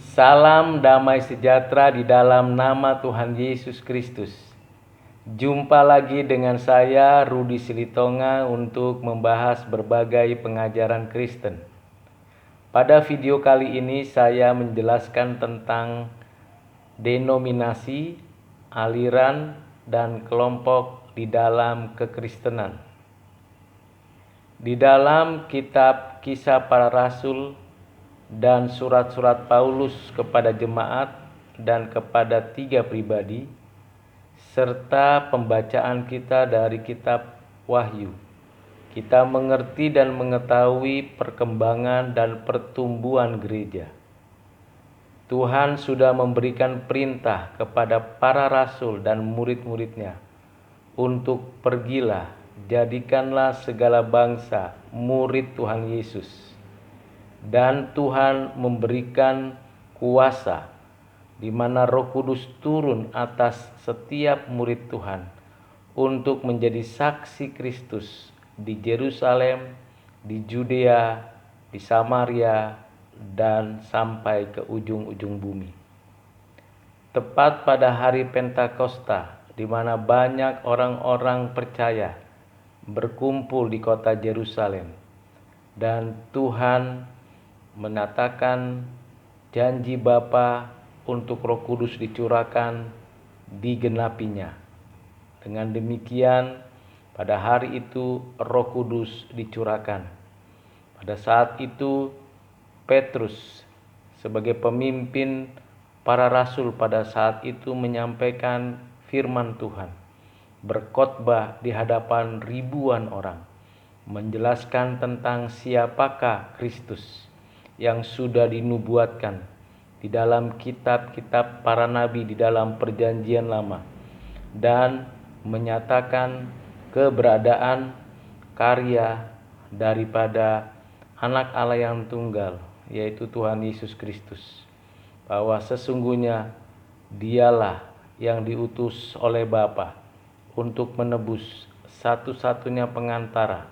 Salam damai sejahtera di dalam nama Tuhan Yesus Kristus. Jumpa lagi dengan saya Rudi Silitonga untuk membahas berbagai pengajaran Kristen. Pada video kali ini saya menjelaskan tentang denominasi, aliran, dan kelompok di dalam kekristenan. Di dalam kitab Kisah Para Rasul dan surat-surat Paulus kepada jemaat dan kepada 3 pribadi, serta pembacaan kita dari kitab Wahyu, kita mengerti dan mengetahui perkembangan dan pertumbuhan gereja. Tuhan sudah memberikan perintah kepada para rasul dan murid-muridnya untuk pergilah, jadikanlah segala bangsa murid Tuhan Yesus. Dan Tuhan memberikan kuasa di mana Roh Kudus turun atas setiap murid Tuhan untuk menjadi saksi Kristus di Yerusalem, di Judea, di Samaria, dan sampai ke ujung-ujung bumi. Tepat pada hari Pentakosta, di mana banyak orang-orang percaya berkumpul di kota Yerusalem, dan Tuhan menatakan janji Bapa untuk Roh Kudus dicurahkan digenapinya. Dengan demikian, pada hari itu Roh Kudus dicurahkan. Pada saat itu Petrus sebagai pemimpin para rasul pada saat itu menyampaikan firman Tuhan, berkhotbah di hadapan ribuan orang, menjelaskan tentang siapakah Kristus yang sudah dinubuatkan di dalam kitab-kitab para nabi di dalam perjanjian lama, dan menyatakan keberadaan karya daripada anak Allah yang tunggal, yaitu Tuhan Yesus Kristus, bahwa sesungguhnya dialah yang diutus oleh Bapa untuk menebus, satu-satunya pengantara,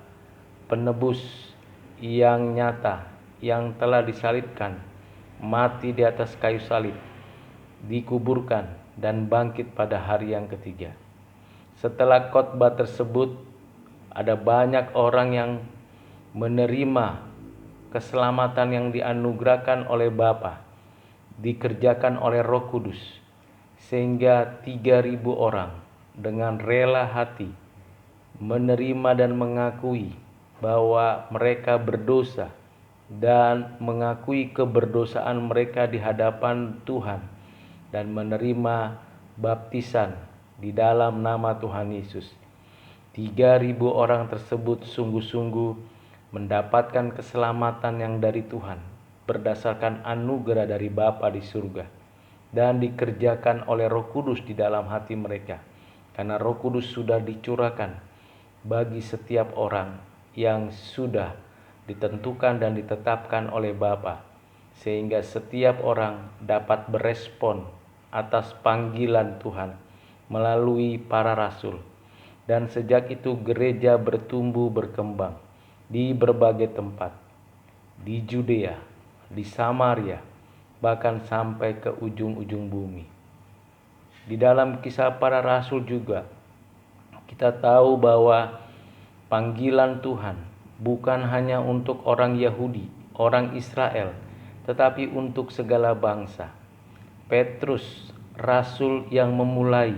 penebus yang nyata, yang telah disalibkan, mati di atas kayu salib, dikuburkan, dan bangkit pada hari yang ketiga. Setelah khotbah tersebut, ada banyak orang yang menerima keselamatan yang dianugerahkan oleh Bapa, dikerjakan oleh Roh Kudus, sehingga 3.000 orang dengan rela hati menerima dan mengakui bahwa mereka berdosa dan mengakui keberdosaan mereka di hadapan Tuhan dan menerima baptisan di dalam nama Tuhan Yesus. 3.000 orang tersebut sungguh-sungguh mendapatkan keselamatan yang dari Tuhan berdasarkan anugerah dari Bapa di surga, dan dikerjakan oleh Roh Kudus di dalam hati mereka, karena Roh Kudus sudah dicurahkan bagi setiap orang yang sudah ditentukan dan ditetapkan oleh Bapa, sehingga setiap orang dapat berespon atas panggilan Tuhan melalui para rasul. Dan sejak itu gereja bertumbuh berkembang di berbagai tempat, di Judea, di Samaria, bahkan sampai ke ujung-ujung bumi. Di dalam Kisah Para Rasul juga kita tahu bahwa panggilan Tuhan bukan hanya untuk orang Yahudi, orang Israel, tetapi untuk segala bangsa. Petrus, rasul yang memulai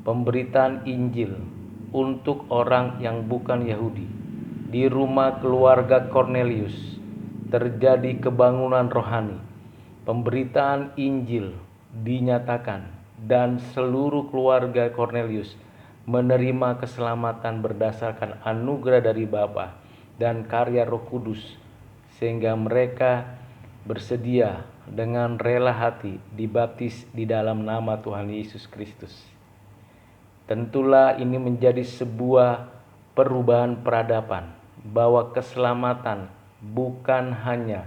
pemberitaan Injil untuk orang yang bukan Yahudi. Di rumah keluarga Kornelius terjadi kebangunan rohani. Pemberitaan Injil dinyatakan dan seluruh keluarga Kornelius menerima keselamatan berdasarkan anugerah dari Bapa dan karya Roh Kudus, sehingga mereka bersedia dengan rela hati dibaptis di dalam nama Tuhan Yesus Kristus. Tentulah ini menjadi sebuah perubahan peradaban, bahwa keselamatan bukan hanya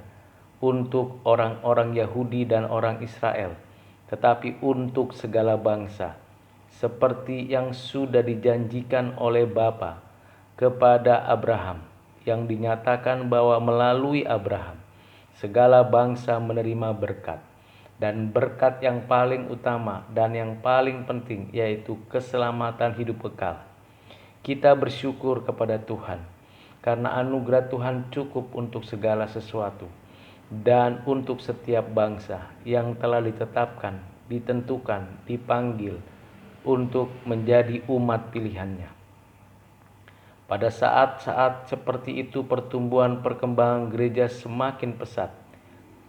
untuk orang-orang Yahudi dan orang Israel, tetapi untuk segala bangsa, seperti yang sudah dijanjikan oleh Bapa kepada Abraham, yang dinyatakan bahwa melalui Abraham segala bangsa menerima berkat. dan berkat yang paling utama dan yang paling penting, yaitu keselamatan hidup kekal. Kita bersyukur kepada Tuhan karena anugerah Tuhan cukup untuk segala sesuatu dan untuk setiap bangsa yang telah ditetapkan, ditentukan, dipanggil untuk menjadi umat pilihannya. Pada saat-saat seperti itu pertumbuhan perkembangan gereja semakin pesat.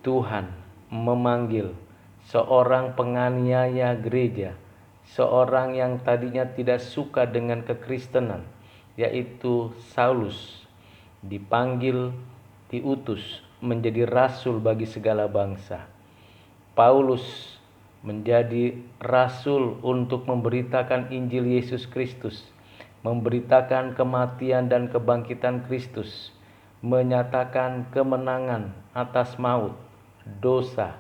Tuhan memanggil seorang penganiaya gereja, seorang yang tadinya tidak suka dengan kekristenan, yaitu Saulus, dipanggil, diutus menjadi rasul bagi segala bangsa. Paulus menjadi rasul untuk memberitakan Injil Yesus Kristus, memberitakan kematian dan kebangkitan Kristus, menyatakan kemenangan atas maut, dosa,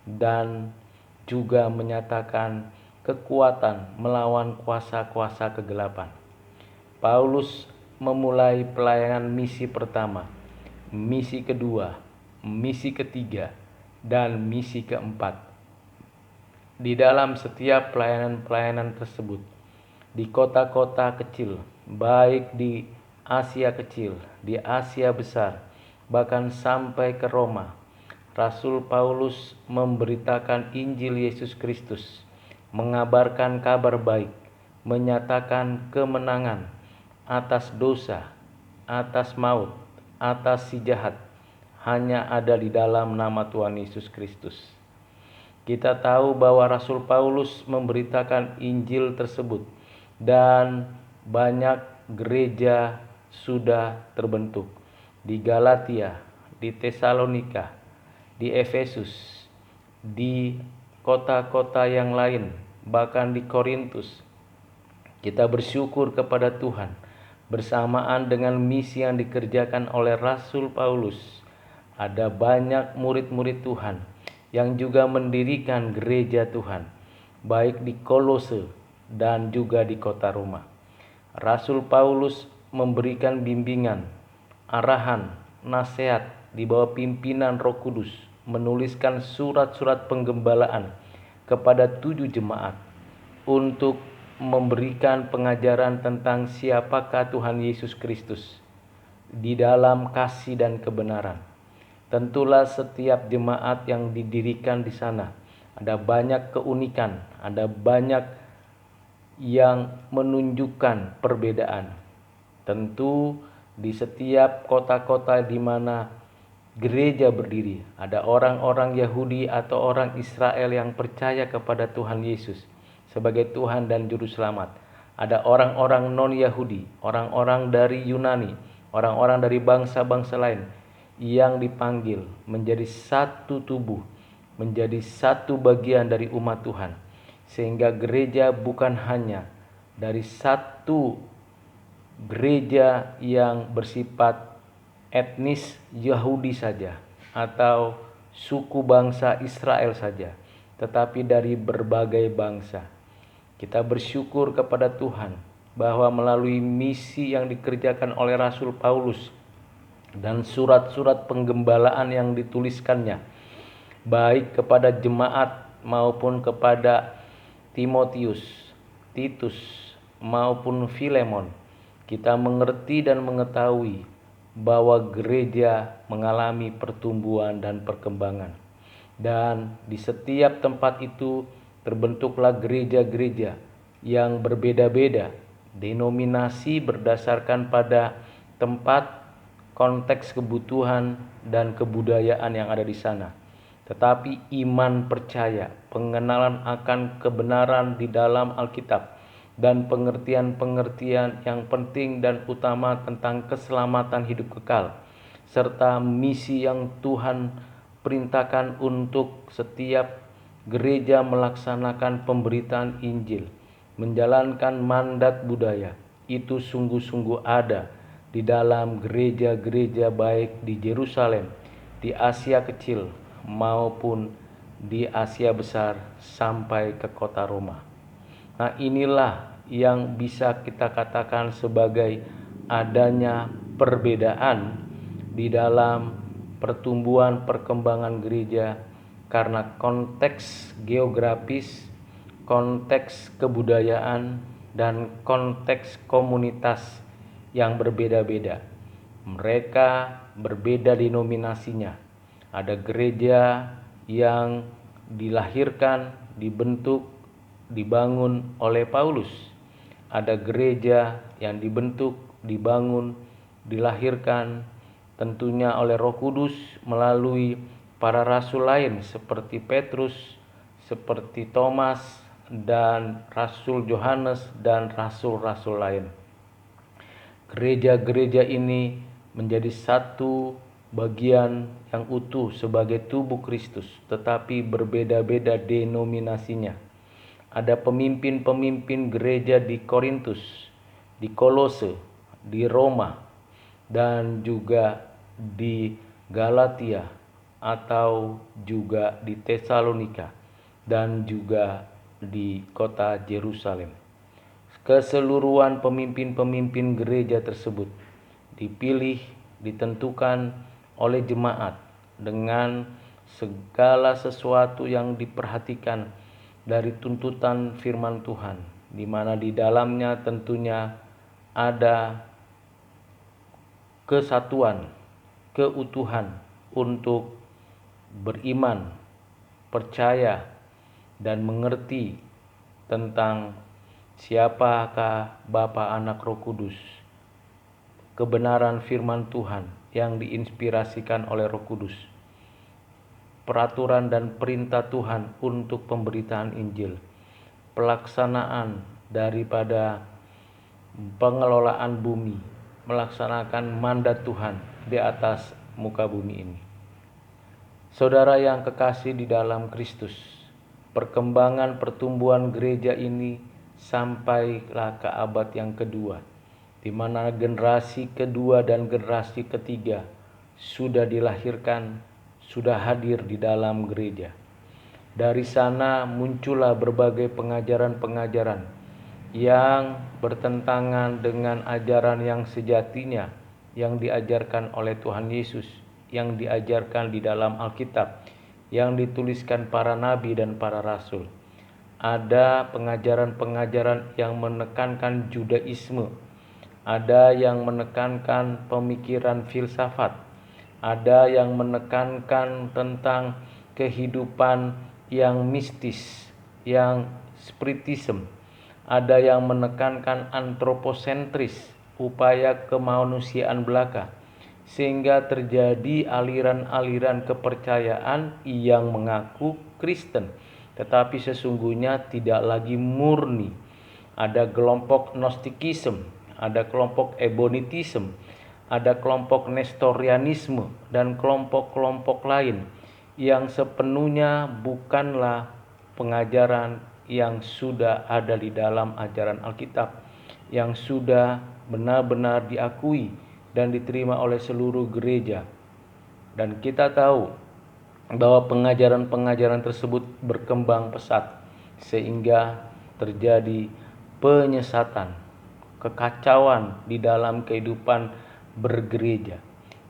dan juga menyatakan kekuatan melawan kuasa-kuasa kegelapan. Paulus memulai pelayanan misi pertama, misi kedua, misi ketiga, dan misi keempat. Di dalam setiap pelayanan-pelayanan tersebut, di kota-kota kecil, baik di Asia Kecil, di Asia Besar, bahkan sampai ke Roma, Rasul Paulus memberitakan Injil Yesus Kristus, mengabarkan kabar baik, menyatakan kemenangan atas dosa, atas maut, atas si jahat, hanya ada di dalam nama Tuhan Yesus Kristus. Kita tahu bahwa Rasul Paulus memberitakan Injil tersebut dan banyak gereja sudah terbentuk di Galatia, di Tesalonika, di Efesus, di kota-kota yang lain, bahkan di Korintus. Kita bersyukur kepada Tuhan bersamaan dengan misi yang dikerjakan oleh Rasul Paulus. Ada banyak murid-murid Tuhan yang juga mendirikan gereja Tuhan, baik di Kolose dan juga di kota Roma. Rasul Paulus memberikan bimbingan, arahan, nasihat di bawah pimpinan Roh Kudus, menuliskan surat-surat penggembalaan kepada 7 jemaat untuk memberikan pengajaran tentang siapakah Tuhan Yesus Kristus di dalam kasih dan kebenaran. Tentulah setiap jemaat yang didirikan di sana ada banyak keunikan, ada banyak yang menunjukkan perbedaan. Tentu di setiap kota-kota di mana gereja berdiri, ada orang-orang Yahudi atau orang Israel yang percaya kepada Tuhan Yesus sebagai Tuhan dan Juru Selamat. Ada orang-orang non-Yahudi, orang-orang dari Yunani, orang-orang dari bangsa-bangsa lain yang dipanggil menjadi satu tubuh, menjadi satu bagian dari umat Tuhan. Sehingga gereja bukan hanya dari satu gereja yang bersifat etnis Yahudi saja atau suku bangsa Israel saja, tetapi dari berbagai bangsa. Kita bersyukur kepada Tuhan bahwa melalui misi yang dikerjakan oleh Rasul Paulus dan surat-surat penggembalaan yang dituliskannya, baik kepada jemaat maupun kepada Timotius, Titus, maupun Filemon, kita mengerti dan mengetahui bahwa gereja mengalami pertumbuhan dan perkembangan. Dan di setiap tempat itu terbentuklah gereja-gereja yang berbeda-beda, denominasi berdasarkan pada tempat, konteks kebutuhan dan kebudayaan yang ada di sana. Tetapi iman percaya, pengenalan akan kebenaran di dalam Alkitab, dan pengertian-pengertian yang penting dan utama tentang keselamatan hidup kekal, serta misi yang Tuhan perintahkan untuk setiap gereja melaksanakan pemberitaan Injil, menjalankan mandat budaya, itu sungguh-sungguh ada di dalam gereja-gereja baik di Yerusalem, di Asia Kecil, maupun di Asia Besar sampai ke kota Roma. Nah, inilah yang bisa kita katakan sebagai adanya perbedaan di dalam pertumbuhan perkembangan gereja karena konteks geografis, konteks kebudayaan, dan konteks komunitas yang berbeda-beda. Mereka berbeda denominasinya. Ada gereja yang dilahirkan, dibentuk, dibangun oleh Paulus. Ada gereja yang dibentuk, dibangun, dilahirkan tentunya oleh Roh Kudus melalui para rasul lain seperti Petrus, seperti Thomas, dan Rasul Yohanes, dan rasul-rasul lain. Gereja-gereja ini menjadi satu bagian yang utuh sebagai tubuh Kristus, tetapi berbeda-beda denominasinya. Ada pemimpin-pemimpin gereja di Korintus, di Kolose, di Roma, dan juga di Galatia, atau juga di Tesalonika, dan juga di kota Yerusalem. Keseluruhan pemimpin-pemimpin gereja tersebut dipilih, ditentukan oleh jemaat dengan segala sesuatu yang diperhatikan dari tuntutan firman Tuhan, di mana di dalamnya tentunya ada kesatuan, keutuhan untuk beriman, percaya, dan mengerti tentang siapakah Bapa, Anak, Roh Kudus, kebenaran firman Tuhan yang diinspirasikan oleh Roh Kudus, peraturan dan perintah Tuhan untuk pemberitaan Injil, pelaksanaan daripada pengelolaan bumi, melaksanakan mandat Tuhan di atas muka bumi ini. Saudara yang kekasih di dalam Kristus, perkembangan pertumbuhan gereja ini sampailah ke abad yang kedua, di mana generasi kedua dan generasi ketiga sudah dilahirkan, sudah hadir di dalam gereja. Dari sana muncullah berbagai pengajaran-pengajaran yang bertentangan dengan ajaran yang sejatinya yang diajarkan oleh Tuhan Yesus, yang diajarkan di dalam Alkitab, yang dituliskan para nabi dan para rasul. Ada pengajaran-pengajaran yang menekankan Judaisme, ada yang menekankan pemikiran filsafat, ada yang menekankan tentang kehidupan yang mistis, yang spiritisme, ada yang menekankan antroposentris, upaya kemanusiaan belaka, sehingga terjadi aliran-aliran kepercayaan yang mengaku Kristen, tetapi sesungguhnya tidak lagi murni. Ada kelompok Gnostikisme, ada kelompok Ebonitisme, ada kelompok Nestorianisme, dan kelompok-kelompok lain yang sepenuhnya bukanlah pengajaran yang sudah ada di dalam ajaran Alkitab, yang sudah benar-benar diakui dan diterima oleh seluruh gereja. Dan kita tahu bahwa pengajaran-pengajaran tersebut berkembang pesat sehingga terjadi penyesatan, kekacauan di dalam kehidupan bergereja.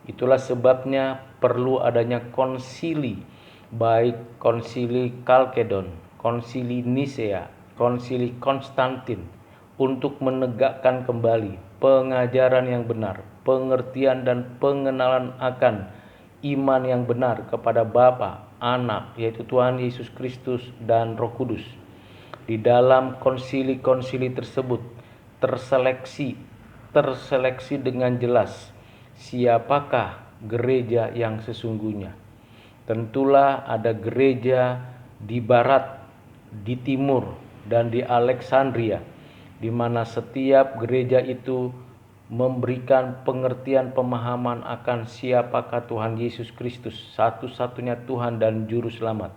Itulah sebabnya perlu adanya konsili, baik konsili Kalkedon, konsili Nisea, konsili Konstantin, untuk menegakkan kembali pengajaran yang benar, pengertian dan pengenalan akan iman yang benar kepada Bapa, Anak, yaitu Tuhan Yesus Kristus dan Roh Kudus. Di dalam konsili-konsili tersebut terseleksi dengan jelas siapakah gereja yang sesungguhnya. Tentulah ada gereja di barat, di timur, dan di Alexandria, di mana setiap gereja itu memberikan pengertian pemahaman akan siapakah Tuhan Yesus Kristus, satu-satunya Tuhan dan Juru Selamat,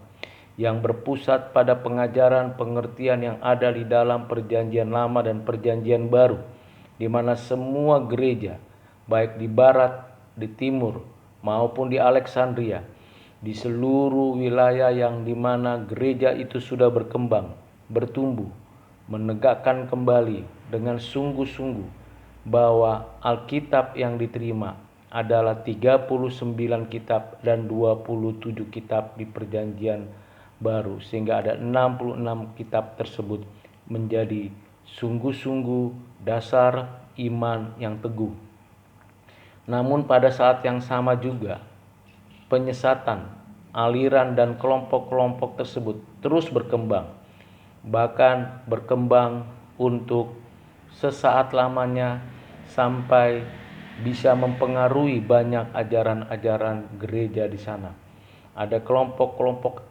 yang berpusat pada pengajaran pengertian yang ada di dalam Perjanjian Lama dan Perjanjian Baru, di mana semua gereja, baik di barat, di timur, maupun di Alexandria, di seluruh wilayah yang di mana gereja itu sudah berkembang, bertumbuh, menegakkan kembali dengan sungguh-sungguh bahwa Alkitab yang diterima adalah 39 kitab dan 27 kitab di Perjanjian Baru, sehingga ada 66 kitab tersebut menjadi sungguh-sungguh dasar iman yang teguh. Namun pada saat yang sama juga penyesatan, aliran dan kelompok-kelompok tersebut terus berkembang, bahkan berkembang untuk sesaat lamanya sampai bisa mempengaruhi banyak ajaran-ajaran gereja di sana. Ada kelompok-kelompok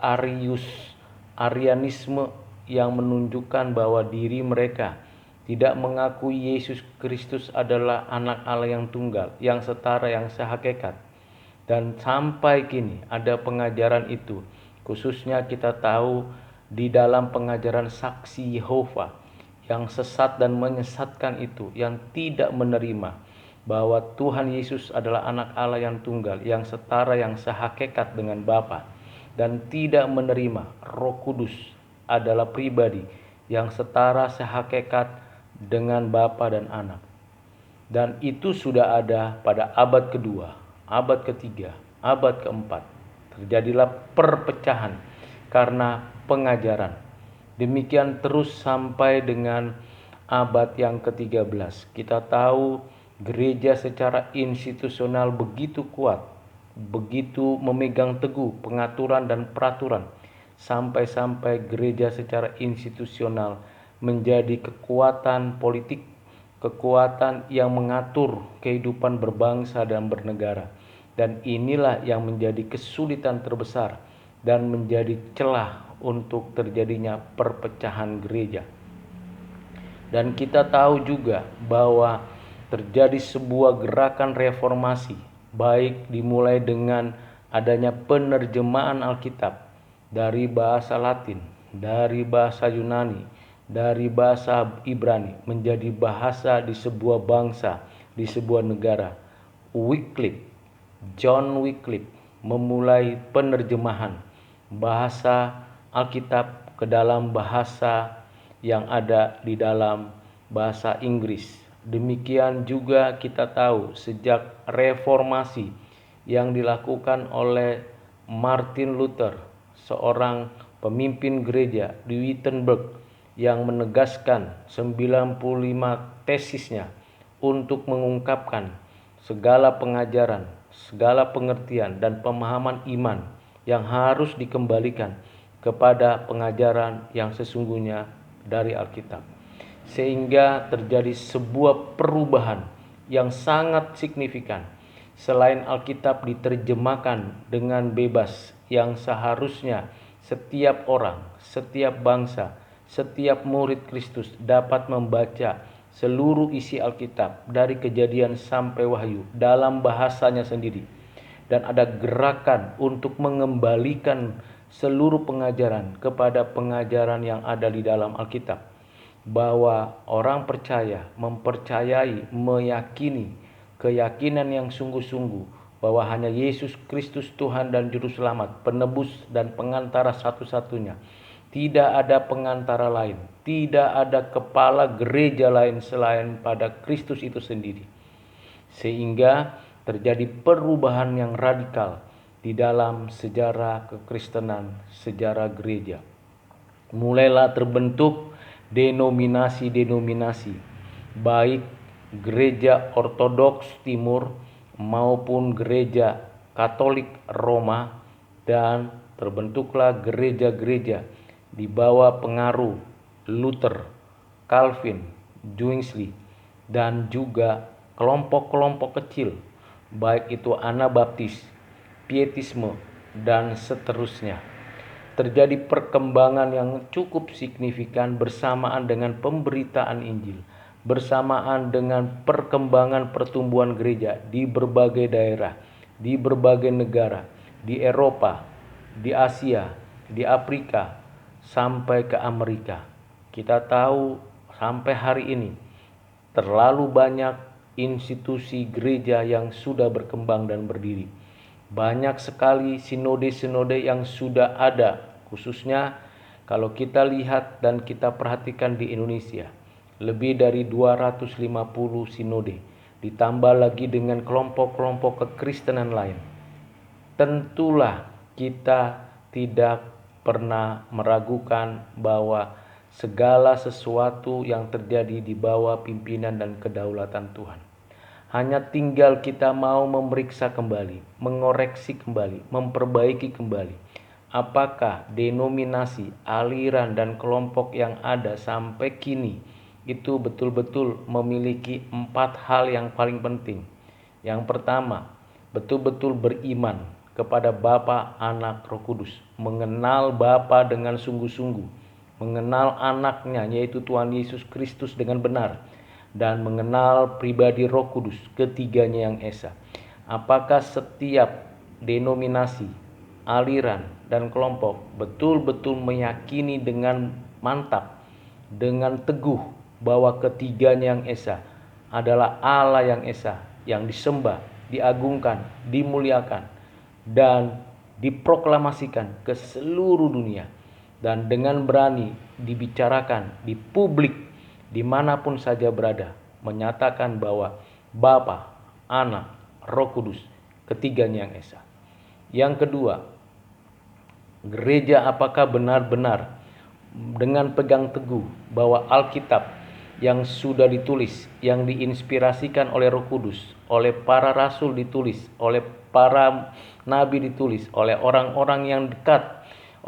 Arianisme yang menunjukkan bahwa diri mereka tidak mengakui Yesus Kristus adalah anak Allah yang tunggal, yang setara, yang sehakikat. Dan sampai kini ada pengajaran itu, khususnya kita tahu di dalam pengajaran saksi Yehova yang sesat dan menyesatkan itu, yang tidak menerima bahwa Tuhan Yesus adalah anak Allah yang tunggal, yang setara, yang sehakikat dengan Bapa, dan tidak menerima Roh Kudus adalah pribadi yang setara, sehakikat dengan Bapa dan Anak. Dan itu sudah ada pada abad kedua, abad ketiga, abad keempat. Terjadilah perpecahan karena pengajaran. Demikian terus sampai dengan abad yang ke-13. Kita tahu gereja secara institusional begitu kuat, begitu memegang teguh pengaturan dan peraturan, sampai-sampai gereja secara institusional menjadi kekuatan politik, kekuatan yang mengatur kehidupan berbangsa dan bernegara. Dan inilah yang menjadi kesulitan terbesar dan menjadi celah untuk terjadinya perpecahan gereja. Dan kita tahu juga bahwa terjadi sebuah gerakan reformasi, baik dimulai dengan adanya penerjemahan Alkitab dari bahasa Latin, dari bahasa Yunani, dari bahasa Ibrani menjadi bahasa di sebuah bangsa, di sebuah negara. John Wycliffe memulai penerjemahan bahasa Alkitab ke dalam bahasa yang ada di dalam bahasa Inggris. Demikian juga kita tahu sejak reformasi yang dilakukan oleh Martin Luther, seorang pemimpin gereja di Wittenberg, yang menegaskan 95 tesisnya untuk mengungkapkan segala pengajaran, segala pengertian dan pemahaman iman yang harus dikembalikan kepada pengajaran yang sesungguhnya dari Alkitab. Sehingga terjadi sebuah perubahan yang sangat signifikan. Selain Alkitab diterjemahkan dengan bebas, yang seharusnya setiap orang, setiap bangsa, setiap murid Kristus dapat membaca seluruh isi Alkitab dari Kejadian sampai Wahyu dalam bahasanya sendiri. Dan ada gerakan untuk mengembalikan seluruh pengajaran kepada pengajaran yang ada di dalam Alkitab. Bahwa orang percaya, mempercayai, meyakini keyakinan yang sungguh-sungguh bahwa hanya Yesus Kristus Tuhan dan Juru Selamat, penebus dan pengantara satu-satunya. Tidak ada pengantara lain, tidak ada kepala gereja lain selain pada Kristus itu sendiri. Sehingga terjadi perubahan yang radikal di dalam sejarah kekristenan, sejarah gereja. Mulailah terbentuk denominasi-denominasi, baik gereja Ortodoks Timur maupun gereja Katolik Roma, dan terbentuklah gereja-gereja di bawah pengaruh Luther, Calvin, Zwingli, dan juga kelompok-kelompok kecil, baik itu Anabaptis, Pietisme, dan seterusnya. Terjadi perkembangan yang cukup signifikan bersamaan dengan pemberitaan Injil, bersamaan dengan perkembangan pertumbuhan gereja di berbagai daerah, di berbagai negara, di Eropa, di Asia, di Afrika, sampai ke Amerika. Kita tahu sampai hari ini terlalu banyak institusi gereja yang sudah berkembang dan berdiri. Banyak sekali sinode-sinode yang sudah ada, khususnya kalau kita lihat dan kita perhatikan di Indonesia. Lebih dari 250 sinode ditambah lagi dengan kelompok-kelompok kekristenan lain, tentulah kita tidak pernah meragukan bahwa segala sesuatu yang terjadi di bawah pimpinan dan kedaulatan Tuhan. Hanya tinggal kita mau memeriksa kembali, mengoreksi kembali, memperbaiki kembali. Apakah denominasi, aliran, dan kelompok yang ada sampai kini itu betul-betul memiliki 4 hal yang paling penting. Yang pertama, betul-betul beriman kepada Bapa, Anak, Roh Kudus, mengenal Bapa dengan sungguh-sungguh, mengenal anaknya yaitu Tuhan Yesus Kristus dengan benar, dan mengenal pribadi Roh Kudus, ketiganya yang esa. Apakah setiap denominasi, aliran, dan kelompok betul-betul meyakini dengan mantap, dengan teguh bahwa ketiganya yang esa adalah Allah yang esa, yang disembah, diagungkan, dimuliakan, dan diproklamasikan ke seluruh dunia, dan dengan berani dibicarakan di publik dimanapun saja berada, menyatakan bahwa Bapa, Anak, Roh Kudus, ketiganya yang esa. Yang kedua, gereja apakah benar-benar dengan pegang teguh bahwa Alkitab yang sudah ditulis, yang diinspirasikan oleh Roh Kudus, oleh para rasul ditulis, oleh para nabi ditulis, oleh orang-orang yang dekat,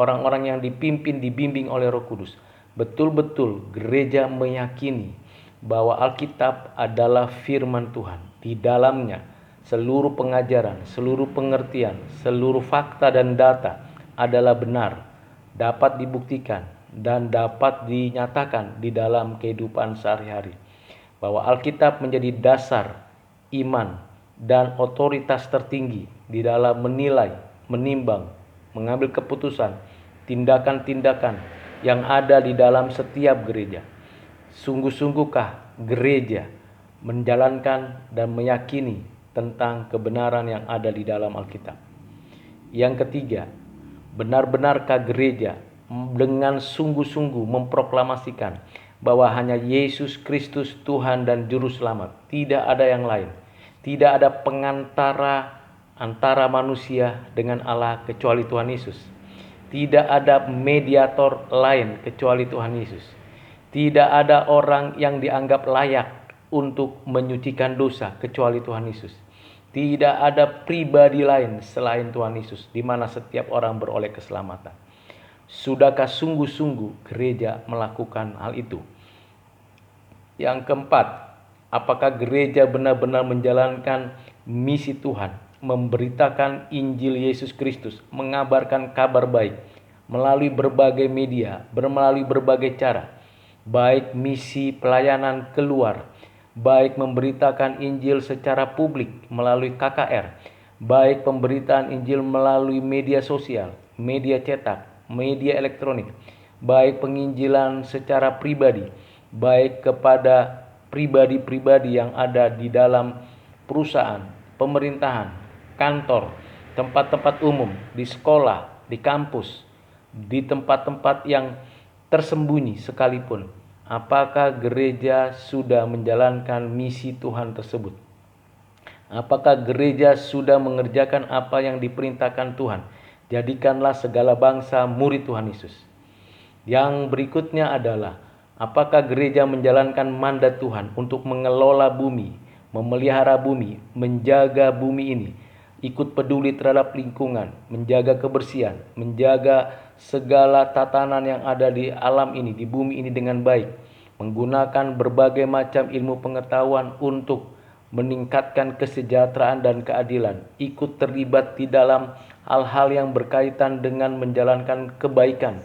orang-orang yang dipimpin, dibimbing oleh Roh Kudus, betul-betul gereja meyakini bahwa Alkitab adalah firman Tuhan. Di dalamnya seluruh pengajaran, seluruh pengertian, seluruh fakta dan data adalah benar, dapat dibuktikan, dan dapat dinyatakan di dalam kehidupan sehari-hari. Bahwa Alkitab menjadi dasar iman dan otoritas tertinggi di dalam menilai, menimbang, mengambil keputusan, tindakan-tindakan yang ada di dalam setiap gereja. Sungguh-sungguhkah gereja menjalankan dan meyakini tentang kebenaran yang ada di dalam Alkitab? Yang ketiga, benar-benarkah gereja dengan sungguh-sungguh memproklamasikan bahwa hanya Yesus Kristus Tuhan dan Juru Selamat, tidak ada yang lain, tidak ada pengantara antara manusia dengan Allah kecuali Tuhan Yesus, tidak ada mediator lain kecuali Tuhan Yesus, tidak ada orang yang dianggap layak untuk menyucikan dosa kecuali Tuhan Yesus, tidak ada pribadi lain selain Tuhan Yesus di mana setiap orang beroleh keselamatan. Sudahkah sungguh-sungguh gereja melakukan hal itu? Yang keempat, apakah gereja benar-benar menjalankan misi Tuhan, memberitakan Injil Yesus Kristus, mengabarkan kabar baik melalui berbagai media, melalui berbagai cara, baik misi pelayanan keluar, baik memberitakan Injil secara publik melalui KKR, baik pemberitaan Injil melalui media sosial, media cetak, media elektronik, baik penginjilan secara pribadi, baik kepada pribadi-pribadi yang ada di dalam perusahaan, pemerintahan, kantor, tempat-tempat umum, di sekolah, di kampus, di tempat-tempat yang tersembunyi sekalipun. Apakah gereja sudah menjalankan misi Tuhan tersebut? Apakah gereja sudah mengerjakan apa yang diperintahkan Tuhan? Jadikanlah segala bangsa murid Tuhan Yesus. Yang berikutnya adalah, apakah gereja menjalankan mandat Tuhan untuk mengelola bumi, memelihara bumi, menjaga bumi ini, ikut peduli terhadap lingkungan, menjaga kebersihan, menjaga segala tatanan yang ada di alam ini, di bumi ini dengan baik, menggunakan berbagai macam ilmu pengetahuan untuk meningkatkan kesejahteraan dan keadilan, ikut terlibat di dalam hal-hal yang berkaitan dengan menjalankan kebaikan,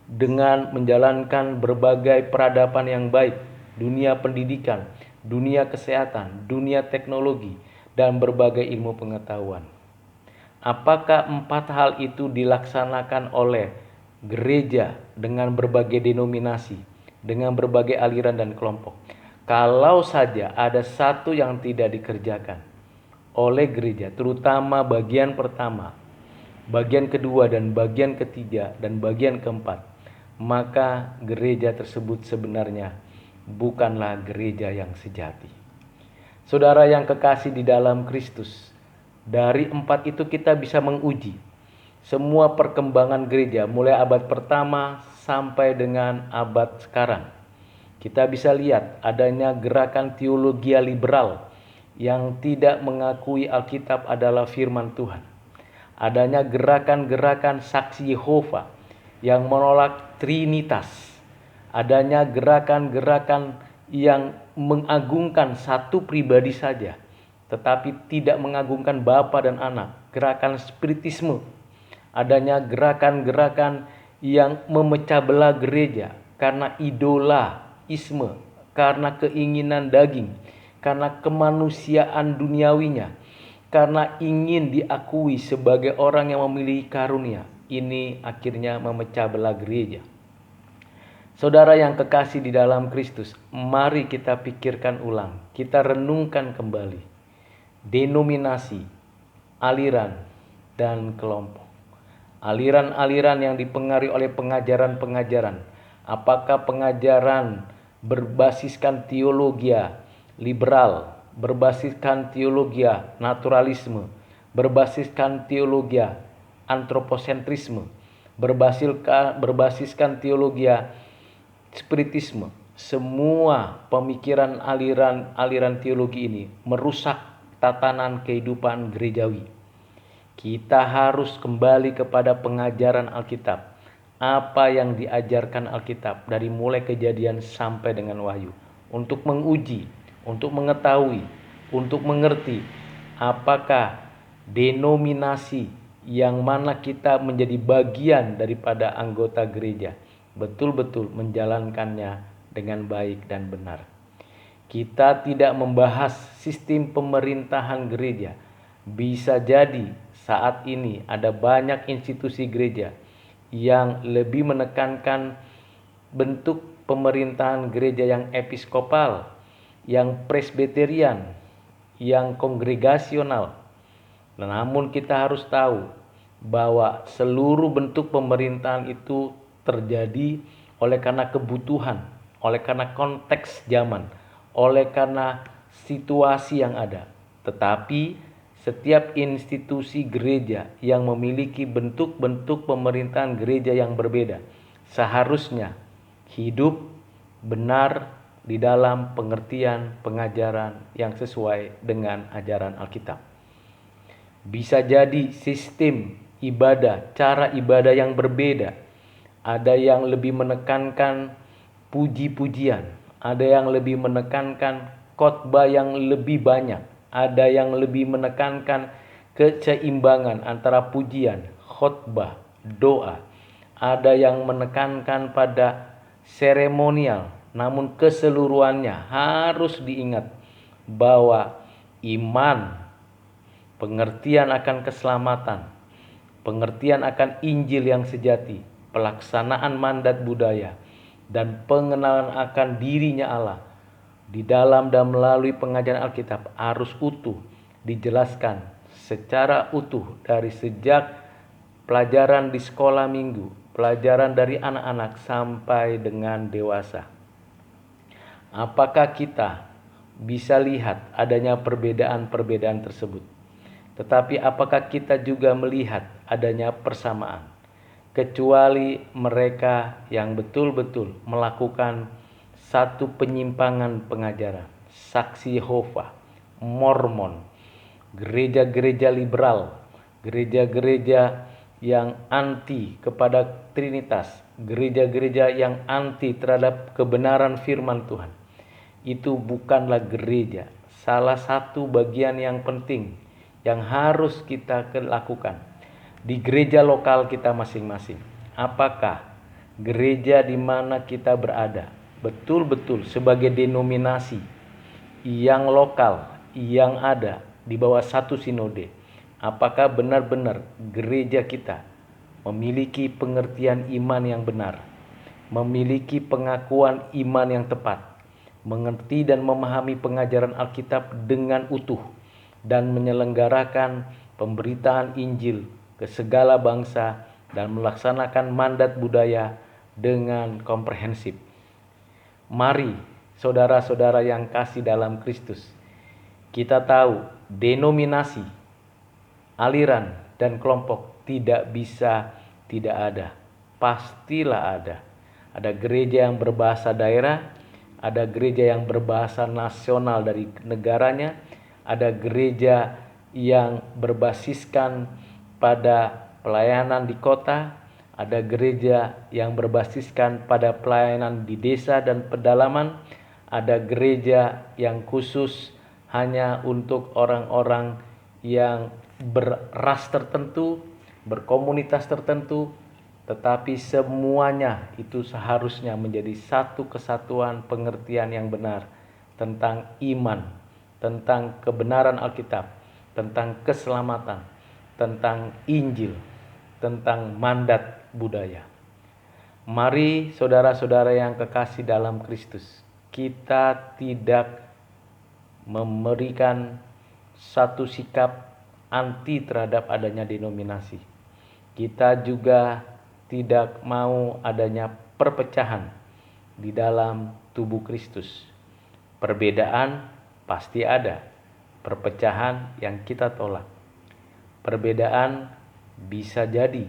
dengan menjalankan berbagai peradaban yang baik, dunia pendidikan, dunia kesehatan, dunia teknologi, dan berbagai ilmu pengetahuan. Apakah 4 hal itu dilaksanakan oleh gereja dengan berbagai denominasi, dengan berbagai aliran dan kelompok? Kalau saja ada satu yang tidak dikerjakan oleh gereja, terutama bagian pertama, bagian kedua, dan bagian ketiga, dan bagian keempat, maka gereja tersebut sebenarnya bukanlah gereja yang sejati. Saudara yang kekasih di dalam Kristus, dari 4 itu kita bisa menguji semua perkembangan gereja mulai abad pertama sampai dengan abad sekarang. Kita bisa lihat adanya gerakan teologi liberal yang tidak mengakui Alkitab adalah firman Tuhan. Adanya gerakan-gerakan saksi Yehova yang menolak Trinitas. Adanya gerakan-gerakan yang mengagungkan satu pribadi saja, tetapi tidak mengagungkan Bapa dan Anak. Gerakan spiritisme. Adanya gerakan-gerakan yang memecah belah gereja karena idolaisme, karena keinginan daging, karena kemanusiaan duniawinya, karena ingin diakui sebagai orang yang memiliki karunia. Ini akhirnya memecah belah gereja. Saudara yang kekasih di dalam Kristus, mari kita pikirkan ulang, kita renungkan kembali denominasi, aliran, dan kelompok. Aliran-aliran yang dipengaruhi oleh pengajaran-pengajaran. Apakah pengajaran berbasiskan teologi liberal, berbasiskan teologi naturalisme, berbasiskan teologi antroposentrisme, berbasiskan teologi spiritisme. Semua pemikiran aliran teologi ini merusak tatanan kehidupan gerejawi. Kita harus kembali kepada pengajaran Alkitab. Apa yang diajarkan Alkitab dari mulai Kejadian sampai dengan Wahyu. Untuk menguji, untuk mengetahui, untuk mengerti apakah denominasi yang mana kita menjadi bagian daripada anggota gereja betul-betul menjalankannya dengan baik dan benar. Kita tidak membahas sistem pemerintahan gereja. Bisa jadi saat ini ada banyak institusi gereja yang lebih menekankan bentuk pemerintahan gereja yang episkopal, yang presbiterian, yang kongregasional. Namun kita harus tahu bahwa seluruh bentuk pemerintahan itu terjadi oleh karena kebutuhan, oleh karena konteks zaman, oleh karena situasi yang ada. Tetapi setiap institusi gereja yang memiliki bentuk-bentuk pemerintahan gereja yang berbeda seharusnya hidup benar di dalam pengertian pengajaran yang sesuai dengan ajaran Alkitab. Bisa jadi sistem ibadah, cara ibadah yang berbeda. Ada yang lebih menekankan puji-pujian, ada yang lebih menekankan khotbah yang lebih banyak, ada yang lebih menekankan keseimbangan antara pujian, khotbah, doa. Ada yang menekankan pada seremonial, namun keseluruhannya harus diingat bahwa iman, pengertian akan keselamatan, pengertian akan Injil yang sejati, pelaksanaan mandat budaya, dan pengenalan akan dirinya Allah di dalam dan melalui pengajaran Alkitab harus utuh dijelaskan secara utuh dari sejak pelajaran di sekolah minggu, pelajaran dari anak-anak sampai dengan dewasa. Apakah kita bisa lihat adanya perbedaan-perbedaan tersebut? Tetapi apakah kita juga melihat adanya persamaan? Kecuali mereka yang betul-betul melakukan satu penyimpangan pengajaran, saksi Yehova, Mormon, gereja-gereja liberal, gereja-gereja yang anti kepada Trinitas, gereja-gereja yang anti terhadap kebenaran firman Tuhan. Itu bukanlah gereja. Salah satu bagian yang penting yang harus kita lakukan di gereja lokal kita masing-masing. Apakah gereja di mana kita berada betul-betul sebagai denominasi yang lokal, yang ada di bawah satu sinode? Apakah benar-benar gereja kita memiliki pengertian iman yang benar, memiliki pengakuan iman yang tepat, mengerti dan memahami pengajaran Alkitab dengan utuh, dan menyelenggarakan pemberitaan Injil ke segala bangsa dan melaksanakan mandat budaya dengan komprehensif. Mari saudara-saudara yang kasih dalam Kristus, Kita tahu denominasi, aliran, dan kelompok tidak bisa tidak ada. Pastilah ada. Ada gereja yang berbahasa daerah, ada gereja yang berbahasa nasional dari negaranya, ada gereja yang berbasiskan pada pelayanan di kota, ada gereja yang berbasiskan pada pelayanan di desa dan pedalaman, ada gereja yang khusus hanya untuk orang-orang yang berras tertentu, berkomunitas tertentu, tetapi semuanya itu seharusnya menjadi satu kesatuan pengertian yang benar tentang iman, tentang kebenaran Alkitab, tentang keselamatan, tentang Injil, tentang mandat budaya. Mari saudara-saudara yang kekasih dalam Kristus, kita tidak memberikan satu sikap anti terhadap adanya denominasi. Kita juga tidak mau adanya perpecahan di dalam tubuh Kristus. Perbedaan pasti ada, perpecahan yang kita tolak. Perbedaan bisa jadi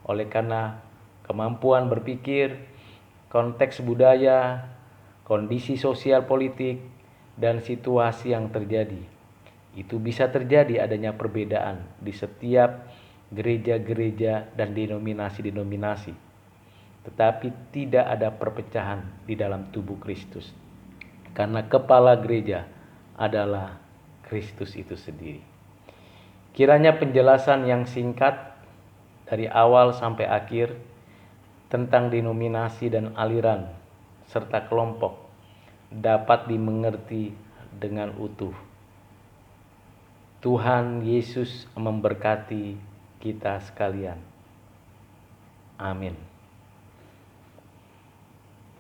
oleh karena kemampuan berpikir, konteks budaya, kondisi sosial politik, dan situasi yang terjadi. Itu bisa terjadi adanya perbedaan di setiap gereja-gereja dan denominasi-denominasi. Tetapi tidak ada perpecahan di dalam tubuh Kristus. Karena kepala gereja adalah Kristus itu sendiri. Kiranya penjelasan yang singkat dari awal sampai akhir tentang denominasi dan aliran serta kelompok dapat dimengerti dengan utuh. Tuhan Yesus memberkati kita sekalian. Amin.